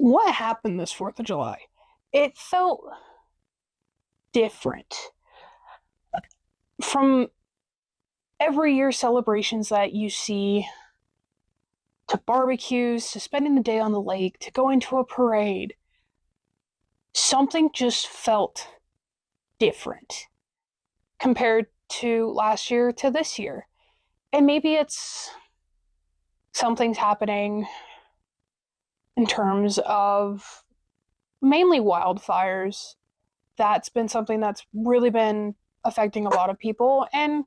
what happened this 4th of July? It felt different from every year celebrations that you see, to barbecues, to spending the day on the lake, to going to a parade. Something just felt different compared to last year to this year. And maybe it's something's happening in terms of mainly wildfires. That's been something that's really been affecting a lot of people and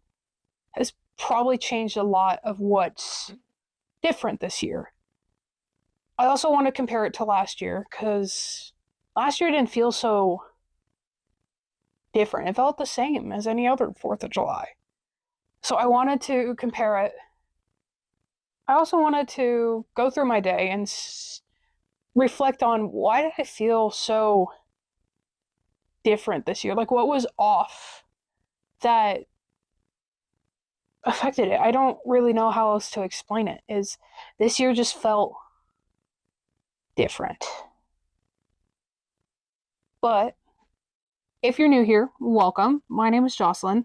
has probably changed a lot of what's different this year. I also want to compare it to last year because last year didn't feel so different. It felt the same as any other 4th of July. So I wanted to compare it. I also wanted to go through my day and reflect on why did I feel so different this year? Like, what was off that affected it? I don't really know how else to explain it. Is this year just felt different. But if you're new here, welcome. My name is Jocelyn.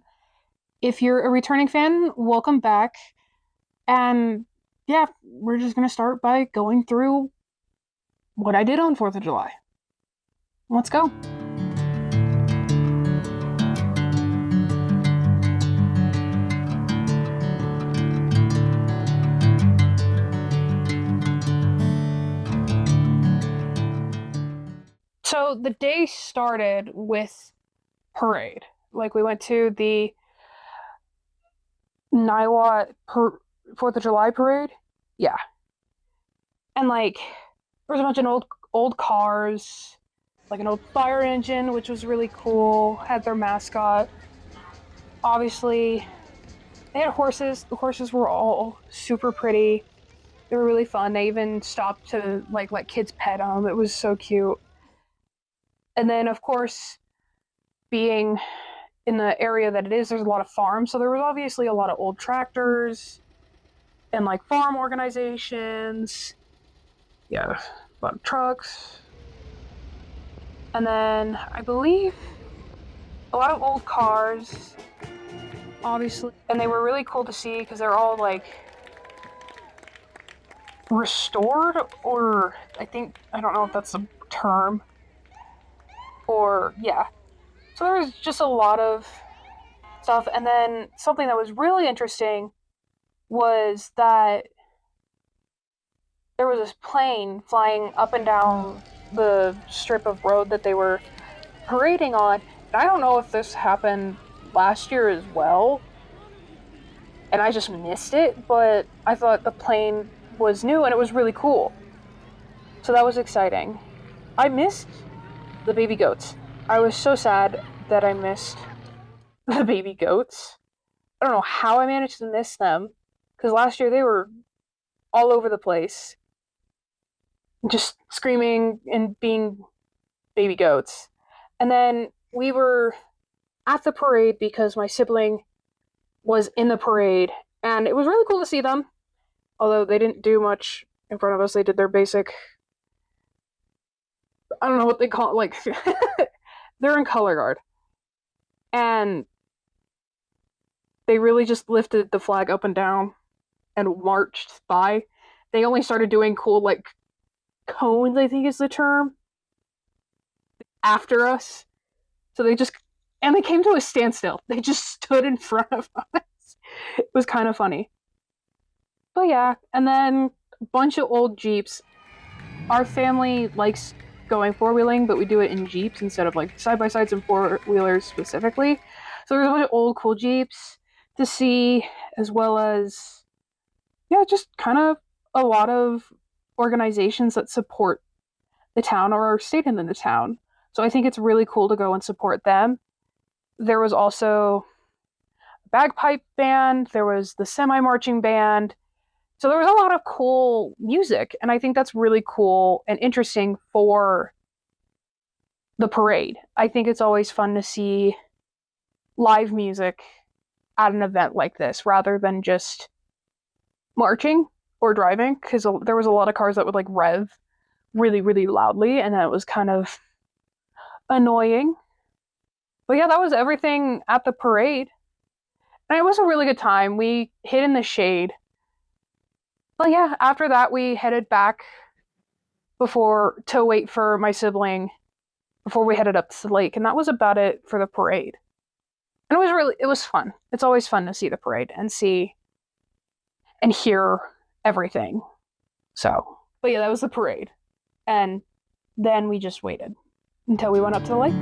If you're a returning fan, welcome back. And yeah, we're just going to start by going through what I did on 4th of July. Let's go. So the day started with parade. Like, we went to the Niwot 4th of July parade. Yeah. And like, there was a bunch of old cars, like an old fire engine, which was really cool, had their mascot. Obviously, they had horses. The horses were all super pretty. They were really fun. They even stopped to like let kids pet them. It was so cute. And then, of course, being in the area that it is, there's a lot of farms. So there was obviously a lot of old tractors and like farm organizations. Yeah, a lot of trucks. And then I believe a lot of old cars, obviously. And they were really cool to see because they're all like restored, or I don't know if that's a term. Or, yeah. So there was just a lot of stuff. And then something that was really interesting was that there was this plane flying up and down the strip of road that they were parading on. And I don't know if this happened last year as well, and I just missed it, but I thought the plane was new and it was really cool. So that was exciting. I missed the baby goats. I was so sad that I missed the baby goats. I don't know how I managed to miss them, because last year they were all over the place, just screaming and being baby goats. And then we were at the parade because my sibling was in the parade, and it was really cool to see them. Although they didn't do much in front of us, they did their basic, I don't know what they call it, like, they're in color guard. And they really just lifted the flag up and down and marched by. They only started doing cool, like, cones, I think is the term, after us. So they came to a standstill. They just stood in front of us. It was kind of funny. But yeah, and then a bunch of old Jeeps. Our family likes going four-wheeling, but we do it in Jeeps instead of like side-by-sides and four-wheelers specifically. So there's a bunch of old cool Jeeps to see, as well as, yeah, just kind of a lot of organizations that support the town or are stationed in the town. So I think it's really cool to go and support them. There was also a bagpipe band, there was the semi-marching band. So there was a lot of cool music, and I think that's really cool and interesting for the parade. I think it's always fun to see live music at an event like this rather than just marching or driving, because there was a lot of cars that would like rev really, really loudly, and that was kind of annoying. But yeah, that was everything at the parade. And it was a really good time. We hid in the shade. But yeah, after that, we headed back before to wait for my sibling before we headed up to the lake. And that was about it for the parade. And it was fun. It's always fun to see the parade and see and hear everything. So, but yeah, that was the parade. And then we just waited until we went up to the lake.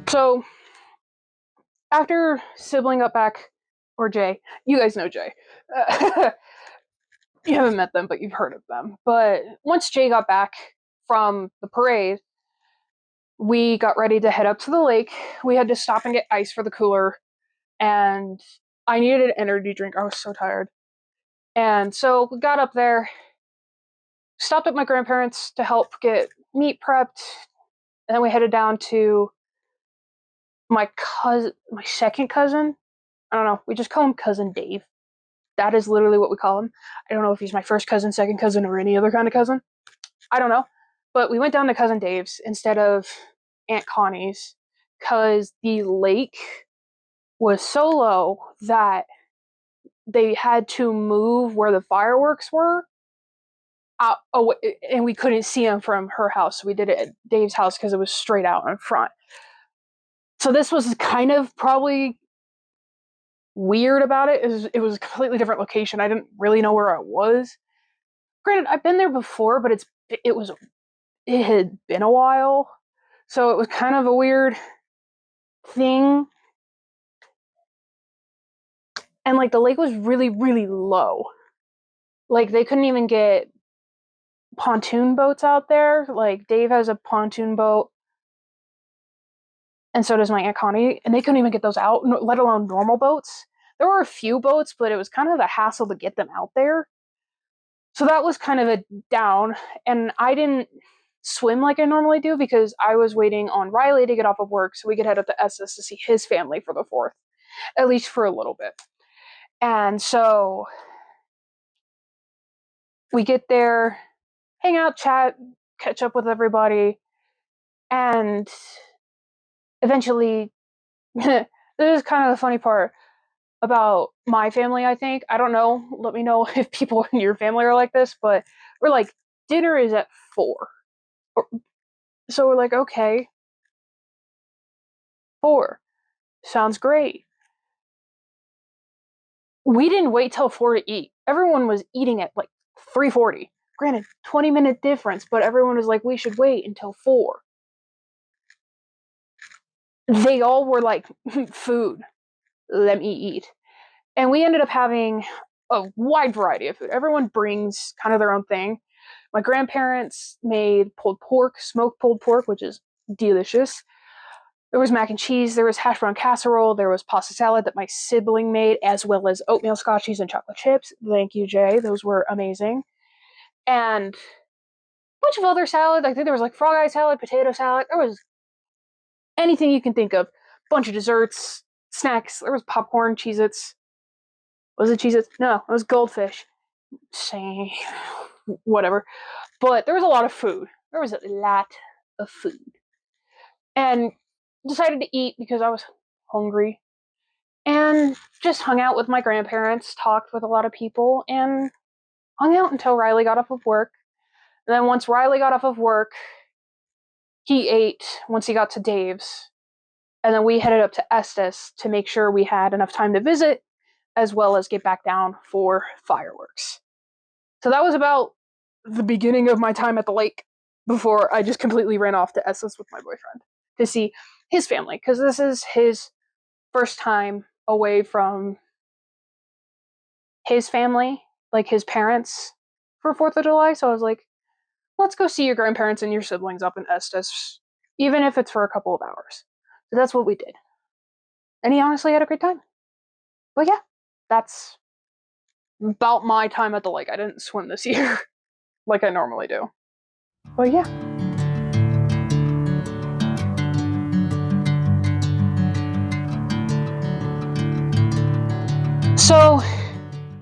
So, after sibling got back, or Jay, you guys know Jay. You haven't met them, but you've heard of them. But once Jay got back from the parade, we got ready to head up to the lake. We had to stop and get ice for the cooler, and I needed an energy drink. I was so tired. And so we got up there, stopped at my grandparents to help get meat prepped, and then we headed down to my second cousin. I don't know. We just call him Cousin Dave. That is literally what we call him. I don't know if he's my first cousin, second cousin, or any other kind of cousin. I don't know. But we went down to Cousin Dave's instead of Aunt Connie's because the lake was so low that they had to move where the fireworks were out away, and we couldn't see them from her house. So we did it at Dave's house because it was straight out in front. So this was kind of probably weird about it. It was a completely different location. I didn't really know where I was. Granted, I've been there before, but it had been a while, so it was kind of a weird thing. And like the lake was really, really low. Like they couldn't even get pontoon boats out there. Like Dave has a pontoon boat, and so does my Aunt Connie, and they couldn't even get those out, let alone normal boats. There were a few boats, but it was kind of a hassle to get them out there. So that was kind of a down, and I didn't swim like I normally do because I was waiting on Riley to get off of work so we could head up to Estes to see his family for the 4th, at least for a little bit. And so we get there, hang out, chat, catch up with everybody, and eventually, this is kind of the funny part about my family, I think. I don't know. Let me know if people in your family are like this, but we're like, dinner is at 4. So we're like, okay, 4. Sounds great. We didn't wait till 4 to eat. Everyone was eating at like 3:40. Granted, 20-minute difference, but everyone was like, we should wait until 4. They all were like, food, let me eat. And we ended up having a wide variety of food. Everyone brings kind of their own thing. My grandparents made pulled pork, smoked pulled pork, which is delicious. There was mac and cheese, there was hash brown casserole, there was pasta salad that my sibling made, as well as oatmeal scotch cheese and chocolate chips. Thank you, Jay. Those were amazing. And a bunch of other salads. I think there was like frog eye salad, potato salad. There was anything you can think of. Bunch of desserts, snacks. There was popcorn, Cheez-Its. Was it Cheez-Its? No, it was goldfish. Same. Whatever. But there was a lot of food. There was a lot of food. And decided to eat because I was hungry. And just hung out with my grandparents, talked with a lot of people, and hung out until Riley got off of work. And then once Riley got off of work, he ate once he got to Dave's. And then we headed up to Estes to make sure we had enough time to visit, as well as get back down for fireworks. So that was about the beginning of my time at the lake before I just completely ran off to Estes with my boyfriend to see his family, because this is his first time away from his family, like his parents, for 4th of July. So I was like, let's go see your grandparents and your siblings up in Estes, even if it's for a couple of hours. So that's what we did. And he honestly had a great time. But yeah, that's about my time at the lake. I didn't swim this year like I normally do. But yeah. So,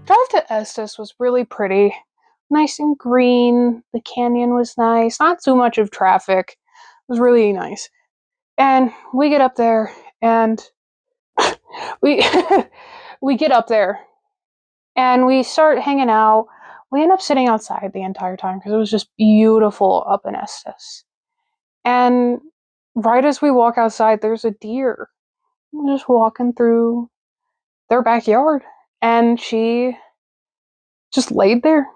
drive to Estes was really pretty. Nice and green. The canyon was nice. Not too much of traffic. It was really nice. And we get up there and we we get up there and we start hanging out. We end up sitting outside the entire time because it was just beautiful up in Estes. And right as we walk outside, there's a deer just walking through their backyard. And she just laid there.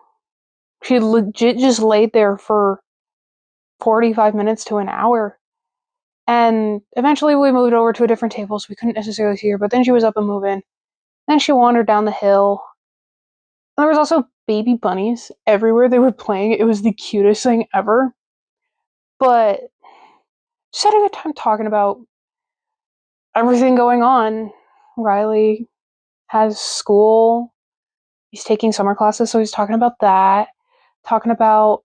She legit just laid there for 45 minutes to an hour. And eventually we moved over to a different table so we couldn't necessarily see her, but then she was up and moving. Then she wandered down the hill. And there was also baby bunnies everywhere they were playing. It was the cutest thing ever. But just had a good time talking about everything going on. Riley has school. He's taking summer classes, so he's talking about that. Talking about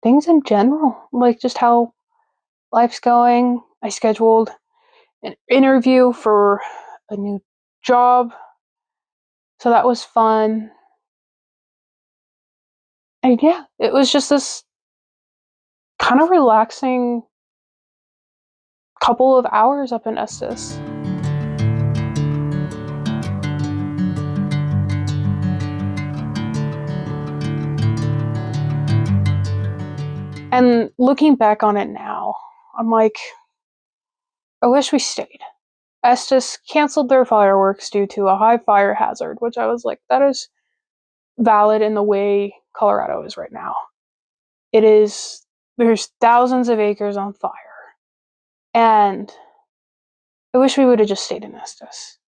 things in general, like just how life's going. I scheduled an interview for a new job, so that was fun. And yeah, it was just this kind of relaxing couple of hours up in Estes. And looking back on it now, I'm like, I wish we stayed. Estes canceled their fireworks due to a high fire hazard, which I was like, that is valid in the way Colorado is right now. It is, there's thousands of acres on fire. And I wish we would have just stayed in Estes.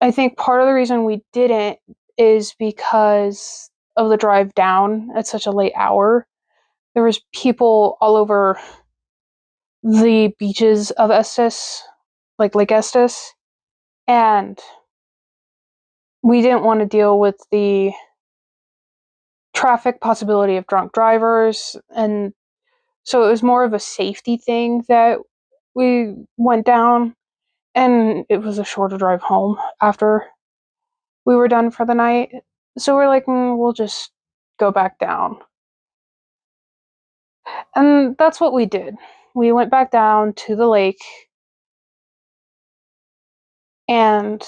I think part of the reason we didn't is because of the drive down at such a late hour. There was people all over the beaches of Estes, like Lake Estes, and we didn't want to deal with the traffic possibility of drunk drivers, and so it was more of a safety thing that we went down, and it was a shorter drive home after we were done for the night. So we're like, we'll just go back down. And that's what we did. We went back down to the lake and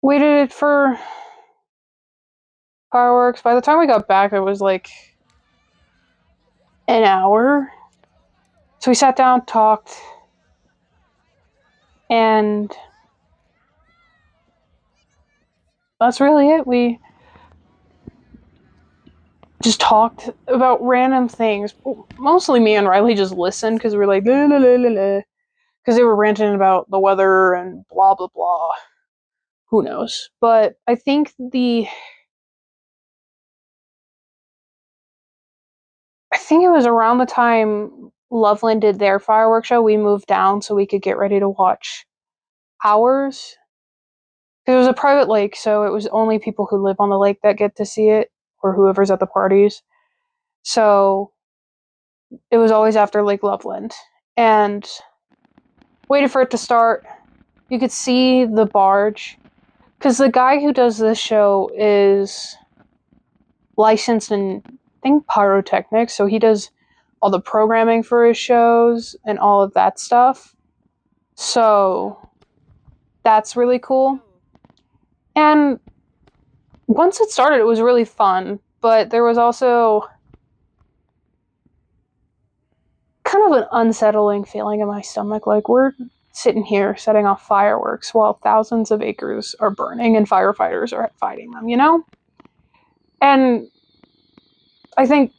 waited for fireworks. By the time we got back, it was like an hour. So we sat down, talked, and that's really it. We just talked about random things. Mostly me and Riley just listened because we were like, la la la la la. Because they were ranting about the weather and blah blah blah. Who knows? But I think it was around the time Loveland did their fireworks show, we moved down so we could get ready to watch ours. It was a private lake, so it was only people who live on the lake that get to see it, or whoever's at the parties. So it was always after Lake Loveland. And waited for it to start. You could see the barge. Because the guy who does this show is licensed in, I think, pyrotechnics, so he does all the programming for his shows and all of that stuff. So that's really cool. And once it started, it was really fun, but there was also kind of an unsettling feeling in my stomach. Like, we're sitting here setting off fireworks while thousands of acres are burning and firefighters are fighting them, you know? And I think,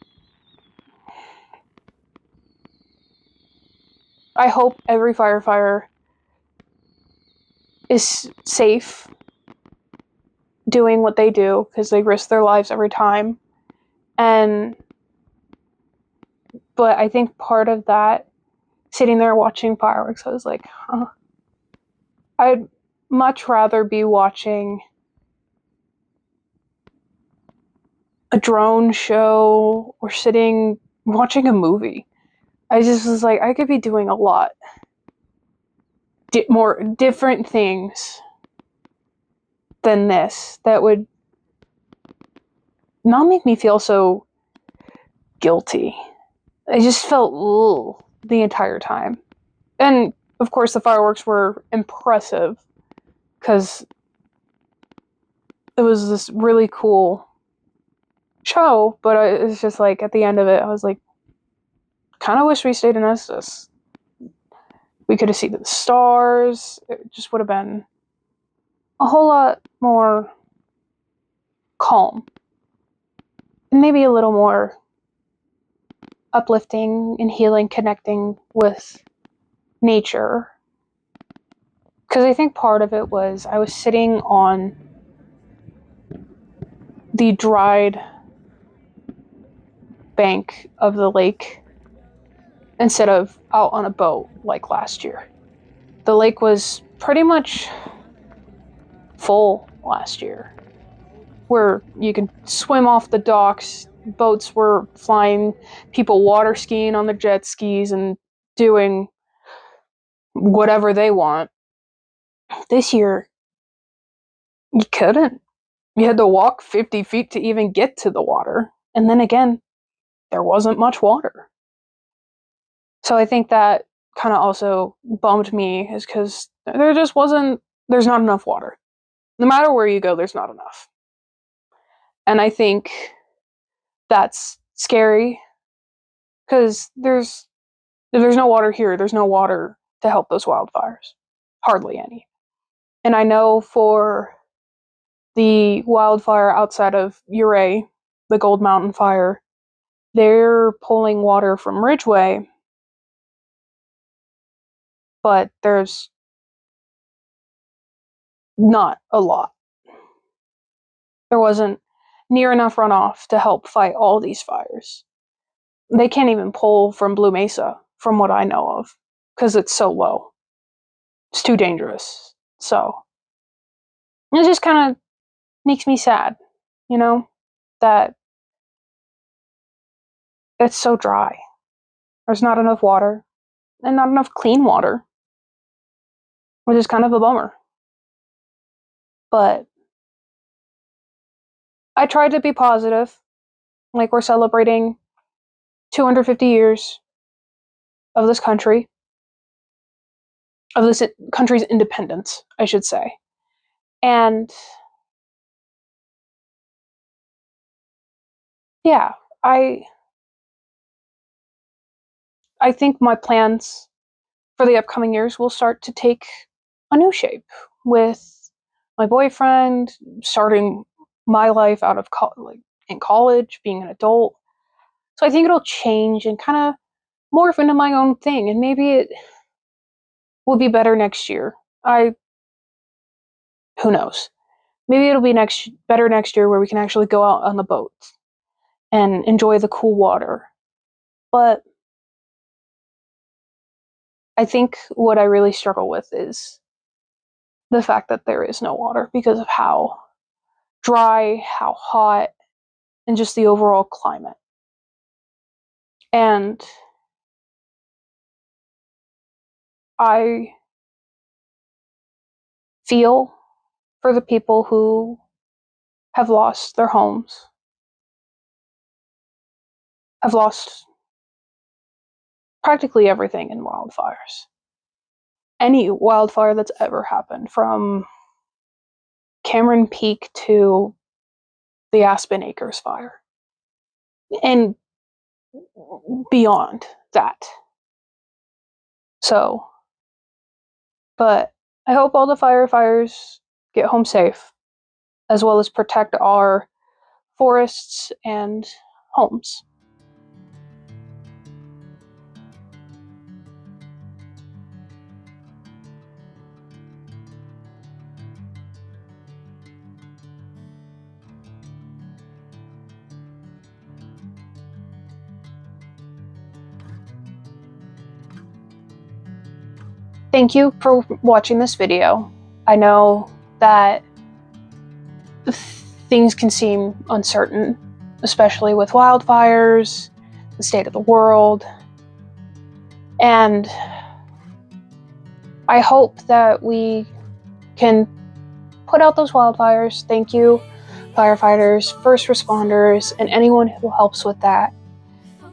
I hope every firefighter is safe doing what they do because they risk their lives every time. And but I think part of that, sitting there watching fireworks, I was like, I'd much rather be watching a drone show or sitting watching a movie. I just was like, I could be doing a lot. more different things than this that would not make me feel so guilty. I just felt the entire time. And of course, the fireworks were impressive because it was this really cool show, but it's just like at the end of it, I was like, kind of wish we stayed in Estes. We could have seen the stars. It just would have been a whole lot more calm. And maybe a little more uplifting and healing, connecting with nature. Because I think part of it was I was sitting on the dried bank of the lake instead of out on a boat like last year. The lake was pretty much full last year, where you could swim off the docks, boats were flying, people water skiing on their jet skis and doing whatever they want. This year, you couldn't. You had to walk 50 feet to even get to the water. And then again, there wasn't much water. So I think that kind of also bummed me, is because there's not enough water. No matter where you go, there's not enough. And I think that's scary because if there's no water here, there's no water to help those wildfires. Hardly any. And I know for the wildfire outside of Ouray, the Gold Mountain fire, they're pulling water from Ridgeway, but there's not a lot. There wasn't near enough runoff to help fight all these fires. They can't even pull from Blue Mesa, from what I know of, because it's so low. It's too dangerous. So it just kind of makes me sad, that it's so dry. There's not enough water, and not enough clean water, which is kind of a bummer. But I tried to be positive. Like, we're celebrating 250 years of this country, of this country's independence, I should say. And yeah, I think my plans for the upcoming years will start to take a new shape with my boyfriend, starting my life out of in college, being an adult. So I think it'll change and kind of morph into my own thing, and maybe it will be better next year. Who knows? Maybe it'll be better next year, where we can actually go out on the boat and enjoy the cool water. But I think what I really struggle with is the fact that there is no water because of how dry, how hot, and just the overall climate. And I feel for the people who have lost their homes, have lost practically everything in wildfires. Any wildfire that's ever happened, from Cameron Peak to the Aspen Acres fire, and beyond that. So, but I hope all the firefighters get home safe, as well as protect our forests and homes. Thank you for watching this video. I know that things can seem uncertain, especially with wildfires, the state of the world, and I hope that we can put out those wildfires. Thank you, firefighters, first responders, and anyone who helps with that.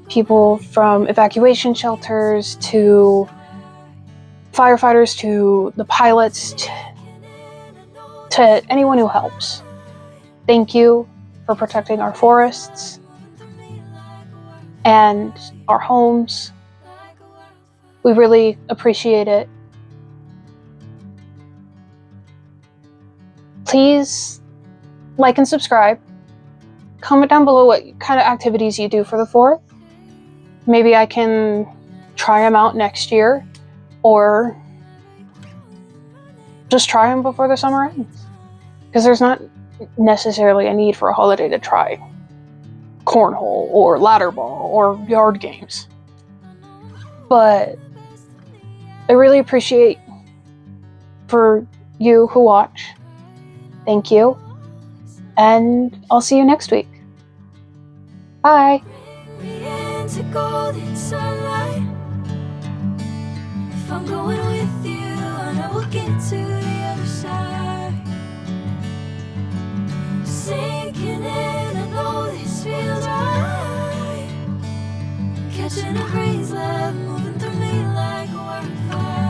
People from evacuation shelters to firefighters to the pilots to anyone who helps. Thank you for protecting our forests and our homes. We really appreciate it. Please like and subscribe. Comment down below what kind of activities you do for the 4th. Maybe I can try them out next year, or just try them before the summer ends. Because there's not necessarily a need for a holiday to try cornhole or ladder ball or yard games. But I really appreciate for you who watch. Thank you. And I'll see you next week. Bye. Golden sunlight. If I'm going with you, I know we'll get to the other side. Sinking in, I know this feels right. Catching a breeze, love moving through me like a wildfire.